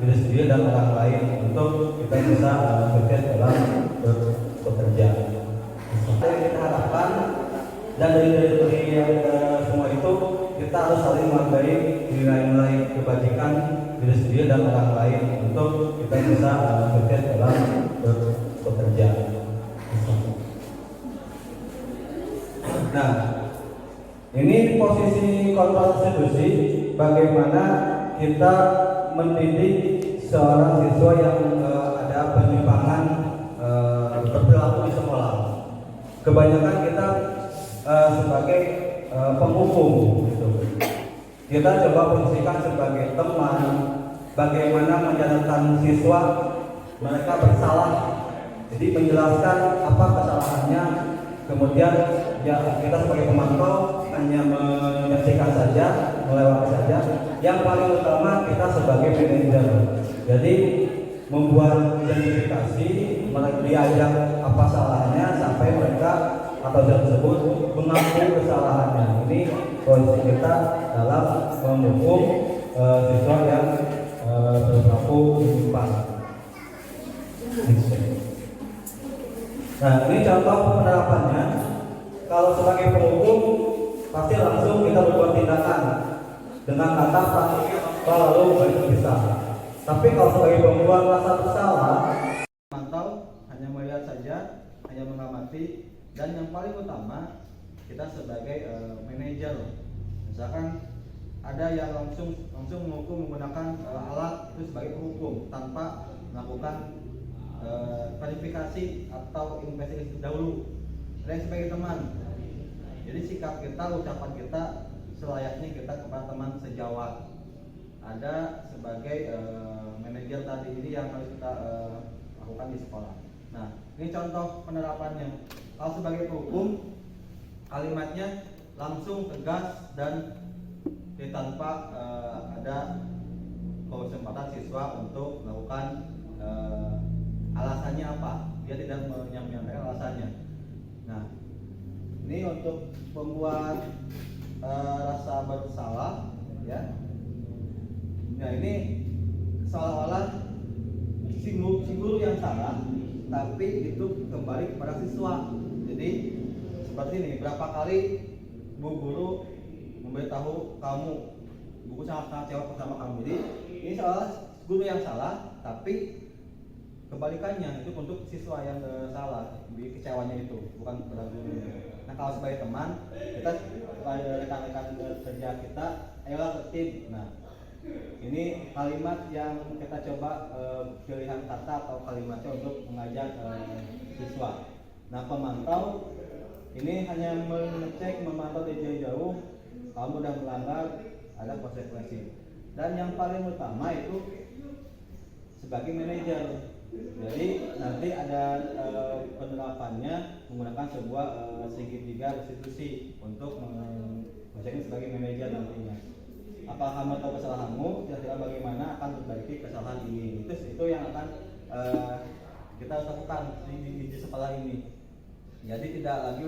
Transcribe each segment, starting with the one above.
diri sendiri dan orang lain untuk kita bisa sukses dalam bekerja. Yang kita harapkan dan dari semua itu kita harus saling menghargai nilai-nilai kebajikan diri sendiri dan orang lain untuk kita bisa sukses dalam bekerja. Nah, ini posisi konstitusi bagaimana kita mendidik seorang siswa yang ada penyimpangan berperilaku di sekolah. Kebanyakan kita sebagai penghukum, gitu. Kita coba posisikan sebagai teman, bagaimana menyadarkan siswa mereka bersalah. Jadi menjelaskan apa kesalahannya. Kemudian ya kita sebagai pemantau hanya menyaksikan saja, melewati saja. Yang paling utama kita sebagai manajer. Jadi membuat identifikasi, diajak apa salahnya sampai mereka atau tersebut mengaku kesalahannya. Ini posisi kita dalam menghukum siswa yang berlaku menyimpang. Nah, ini contoh penerapannya. Kalau sebagai penghukum pasti langsung kita berbuat tindakan dengan kata lalu berpisah. Tapi kalau sebagai pembuat rasa bersalah, mantau, hanya melihat saja, hanya mengamati, dan yang paling utama kita sebagai manajer, misalkan ada yang langsung menghukum menggunakan alat itu sebagai penghukum tanpa melakukan verifikasi atau investigasi dahulu. Ada yang sebagai teman, jadi sikap kita, ucapan kita selayaknya kita kepada teman sejawat. Ada sebagai manajer tadi ini yang harus kita lakukan di sekolah. Nah, ini contoh penerapannya. Kalau sebagai penghukum, kalimatnya langsung tegas dan tanpa ada kesempatan siswa untuk melakukan alasannya apa. Dia tidak menyampaikan alasannya. Nah, ini untuk membuat rasa bersalah, ya. Nah, ini seolah-olah si guru yang salah, tapi itu kembali kepada siswa. Jadi seperti ini, berapa kali bu guru memberitahu kamu, buku sangat kecewa sama kamu. Jadi ini seolah guru yang salah, tapi kebalikannya itu untuk siswa yang salah, kecewanya itu bukan kepada guru. Nah, kalau sebagai teman, kita sebagai rekan-rekan kerja kita, ayolah tertib. Nah, ini kalimat yang kita coba pilihan kata atau kalimatnya untuk mengajak siswa. Nah, pemantau ini hanya mengecek, memantau dari jauh, kamu sudah melanggar, ada konsekuensi. Dan yang paling utama itu sebagai manajer. Jadi nanti ada penerapannya menggunakan sebuah segitiga restitusi untuk mengecek sebagai manajer nantinya. Apakah kamu tahu kesalahanmu, kira-kira bagaimana akan memperbaiki kesalahan ini. Itu yang akan kita lakukan di sekolah ini. Jadi tidak lagi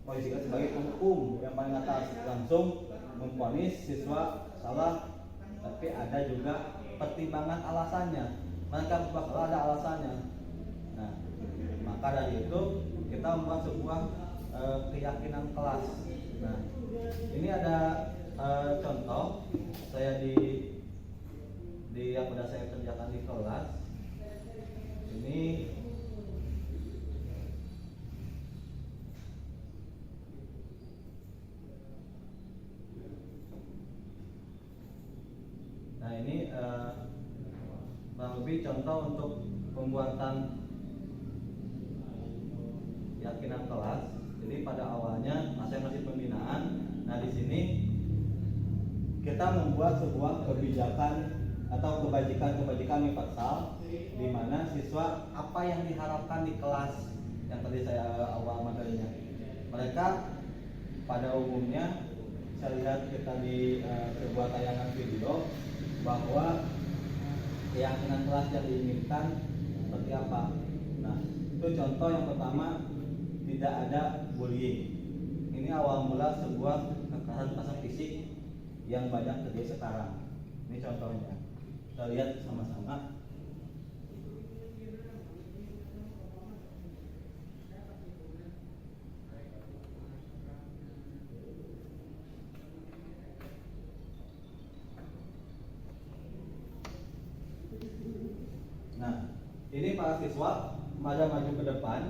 posisikan sebagai penghukum yang paling atas, langsung memvonis siswa salah, tapi ada juga pertimbangan alasannya. Mereka bakal ada alasannya. Nah, maka dari itu kita membuat sebuah keyakinan kelas. Nah, ini ada contoh saya di yang sudah saya kerjakan di kelas. Ini lebih contoh untuk pembuatan keyakinan kelas. Jadi pada awalnya saya masih pembinaan. Nah, di sini kita membuat sebuah kebijakan atau kebajikan universal di mana siswa apa yang diharapkan di kelas yang tadi saya awal materinya. Mereka pada umumnya saya lihat kita di sebuah tayangan video bahwa keyakinan kelas yang diinginkan seperti apa. Nah, itu contoh yang pertama, tidak ada bullying. Ini awal mula sebuah kekerasan fisik yang banyak terjadi sekarang. Ini contohnya. Kita lihat sama-sama. Nah, ini para siswa maju ke depan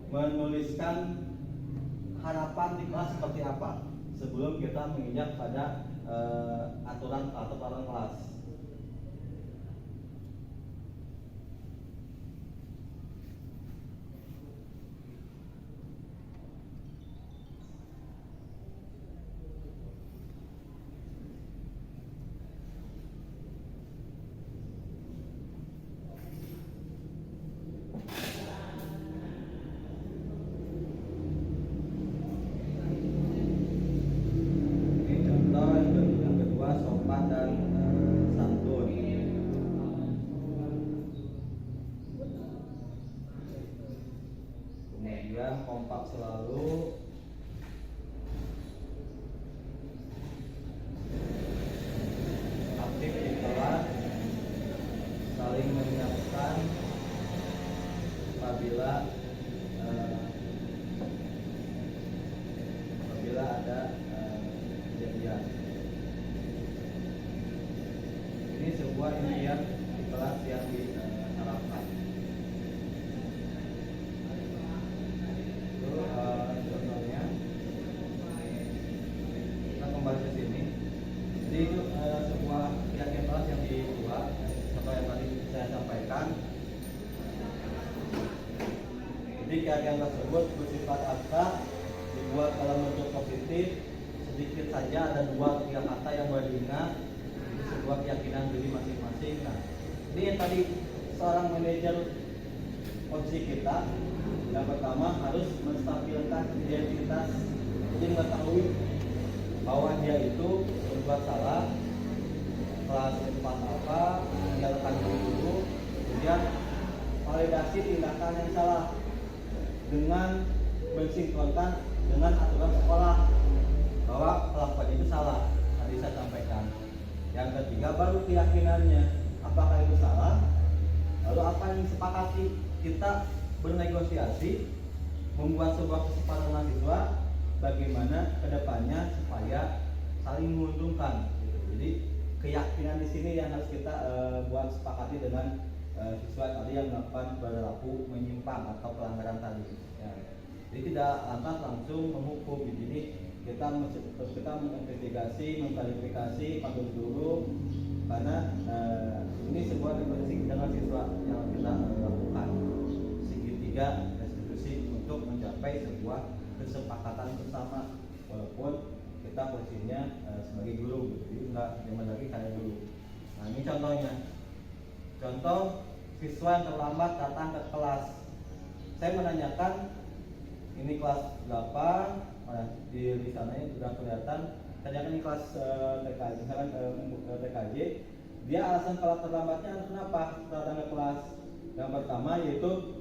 menuliskan harapan di kelas seperti apa sebelum kita menginjak pada aturan atau peraturan kelas. Kompak selalu, aktif di kelas, saling mengingatkan apabila ada kejadian. Ini sebuah impian di kelas yang diharapkan. Contohnya, kita kembali ke sini. Jadi itu sebuah keyakinan kelas yang dibuat, seperti yang tadi saya sampaikan. Jadi keyakinan tersebut bersifat abstrak, dibuat dalam bentuk positif. Sedikit saja ada 2-3 kata yang boleh diingat. Itu sebuah keyakinan diri masing-masing. Nah, ini yang tadi seorang manajer posisi kita. Yang pertama harus menstabilkan identitas, jadi mengetahui bahwa dia itu berbuat salah, kelas tempat apa, meninggalkan diri dulu, kemudian validasi tindakan yang salah dengan mensinkronkan dengan aturan sekolah bahwa kelakuan itu salah. Tadi saya sampaikan. Yang ketiga baru keyakinannya, apakah itu salah, lalu apa yang disepakati. Kita bernegosiasi, membuat sebuah kesepakatan dengan siswa bagaimana kedepannya supaya saling menguntungkan. Jadi keyakinan di sini yang harus kita buat sepakati dengan siswa tadi yang melakukan perilaku menyimpang atau pelanggaran tadi. Ya. Jadi tidak lantas langsung menghukum. Di sini kita menginvestigasi, mengklarifikasi, panggil dulu, karena ini sebuah negosiasi dengan siswa yang kita lakukan. Restitusi untuk mencapai sebuah kesepakatan bersama, walaupun kita posisinya sebagai guru, jadi enggak zaman lagi kayak dulu. Nah, ini contohnya. Contoh siswa yang terlambat datang ke kelas. Saya menanyakan, ini kelas 8, di sananya sudah kelihatan. Tanyakan ini kelas TKJ, misalkan TKJ, dia alasan kalau terlambatnya kenapa datang ke kelas. Yang pertama yaitu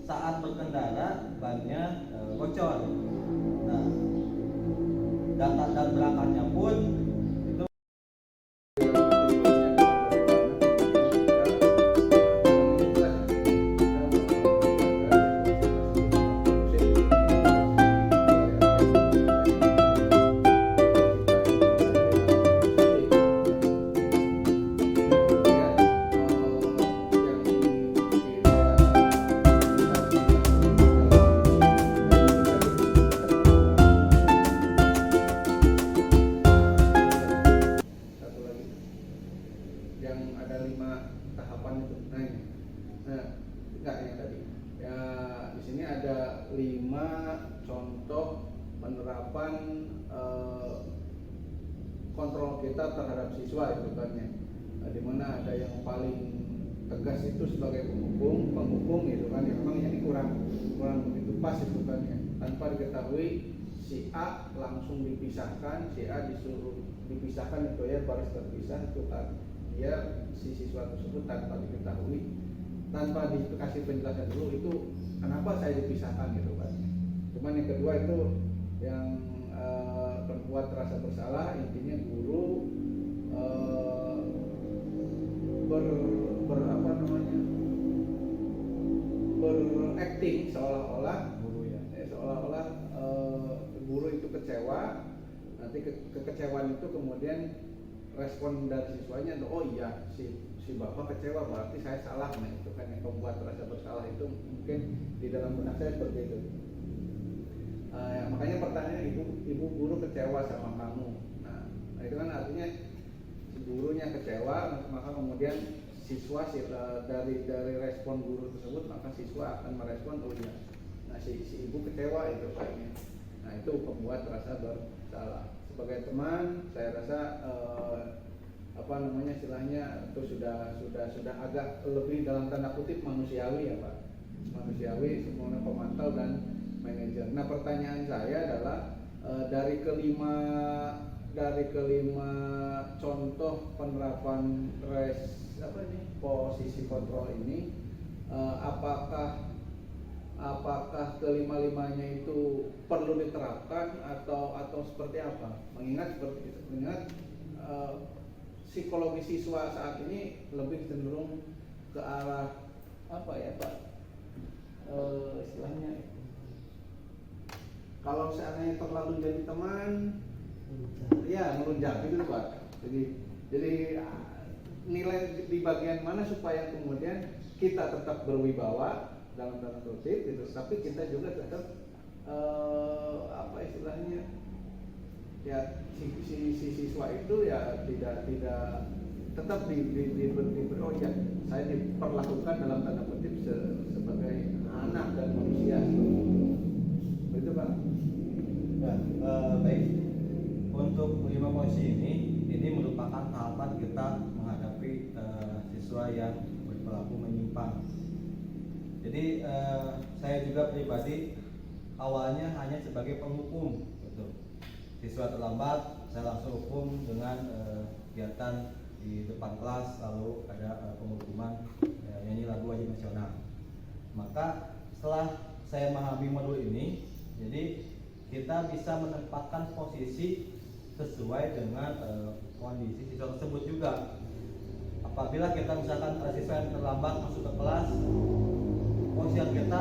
saat berkendara bannya bocor. Nah, data dan berangkatnya pun itu penerapan kontrol kita terhadap siswa itu kan ya. Di mana ada yang paling tegas itu sebagai penghukum itu kan ya. Memang ini kurang begitu pas itu kan ya. Tanpa diketahui si A langsung dipisahkan, si A disuruh dipisahkan itu ya, baris terpisah itu kan. Dia si siswa tersebut tanpa diketahui, tanpa dikasih penjelasan dulu itu kenapa saya dipisahkan gitu kan. Cuman yang kedua itu yang membuat rasa bersalah, intinya guru ber, ber apa namanya berakting seolah-olah Guru ya. seolah-olah guru itu kecewa, nanti kekecewaan itu kemudian respon dari siswanya, oh iya si bapak kecewa berarti saya salah, nah itu kan yang membuat rasa bersalah itu mungkin di dalam benak saya seperti itu. Makanya pertanyaan ibu guru kecewa sama kamu, nah itu kan artinya si gurunya kecewa, maka kemudian siswa dari respon guru tersebut maka siswa akan merespon, oh iya, nah si ibu kecewa itu kayaknya, nah itu membuat rasa bersalah. Sebagai teman saya rasa apa namanya istilahnya itu sudah agak lebih dalam tanda kutip manusiawi ya Pak, manusiawi semuanya pemantau dan manajer. Nah pertanyaan saya adalah dari kelima contoh penerapan posisi kontrol ini, apakah kelima-limanya itu perlu diterapkan atau seperti apa? Mengingat psikologi siswa saat ini lebih cenderung ke arah apa ya Pak? Istilahnya kalau seandainya terlalu jadi teman, ya melunjak gitu Pak. Jadi nilai di bagian mana supaya kemudian kita tetap berwibawa dalam tanda kutip gitu, tapi kita juga tetap apa istilahnya ya si siswa itu ya tidak tetap oh ya saya diperlakukan dalam tanda kutip sebagai anak dan manusia itu Pak. Ya, baik. Untuk 5 posisi ini merupakan tahapan kita menghadapi siswa yang berperilaku menyimpang. Jadi saya juga pribadi awalnya hanya sebagai penghukum, gitu. Siswa terlambat, saya langsung hukum dengan kegiatan di depan kelas, lalu ada penghukuman nyanyi lagu wajib nasional. Maka setelah saya memahami modul ini, jadi kita bisa menempatkan posisi sesuai dengan kondisi siswa tersebut juga. Apabila kita misalkan ada siswa yang terlambat masuk ke kelas, posisi yang kita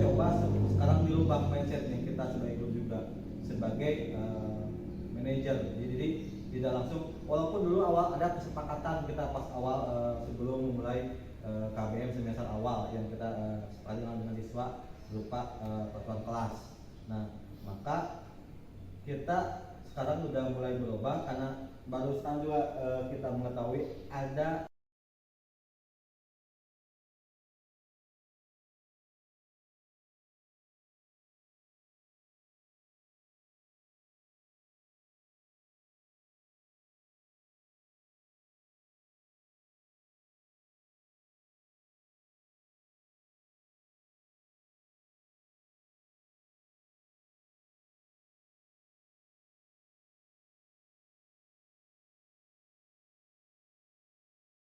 coba sekarang dirubah mindset yang kita sebagai guru juga sebagai manajer. Jadi tidak langsung, walaupun dulu awal ada kesepakatan kita pas awal sebelum memulai KBM semester awal yang kita sepakati dengan siswa berupa peraturan kelas. Nah, maka kita sekarang sudah mulai berubah karena baru sekarang juga kita mengetahui ada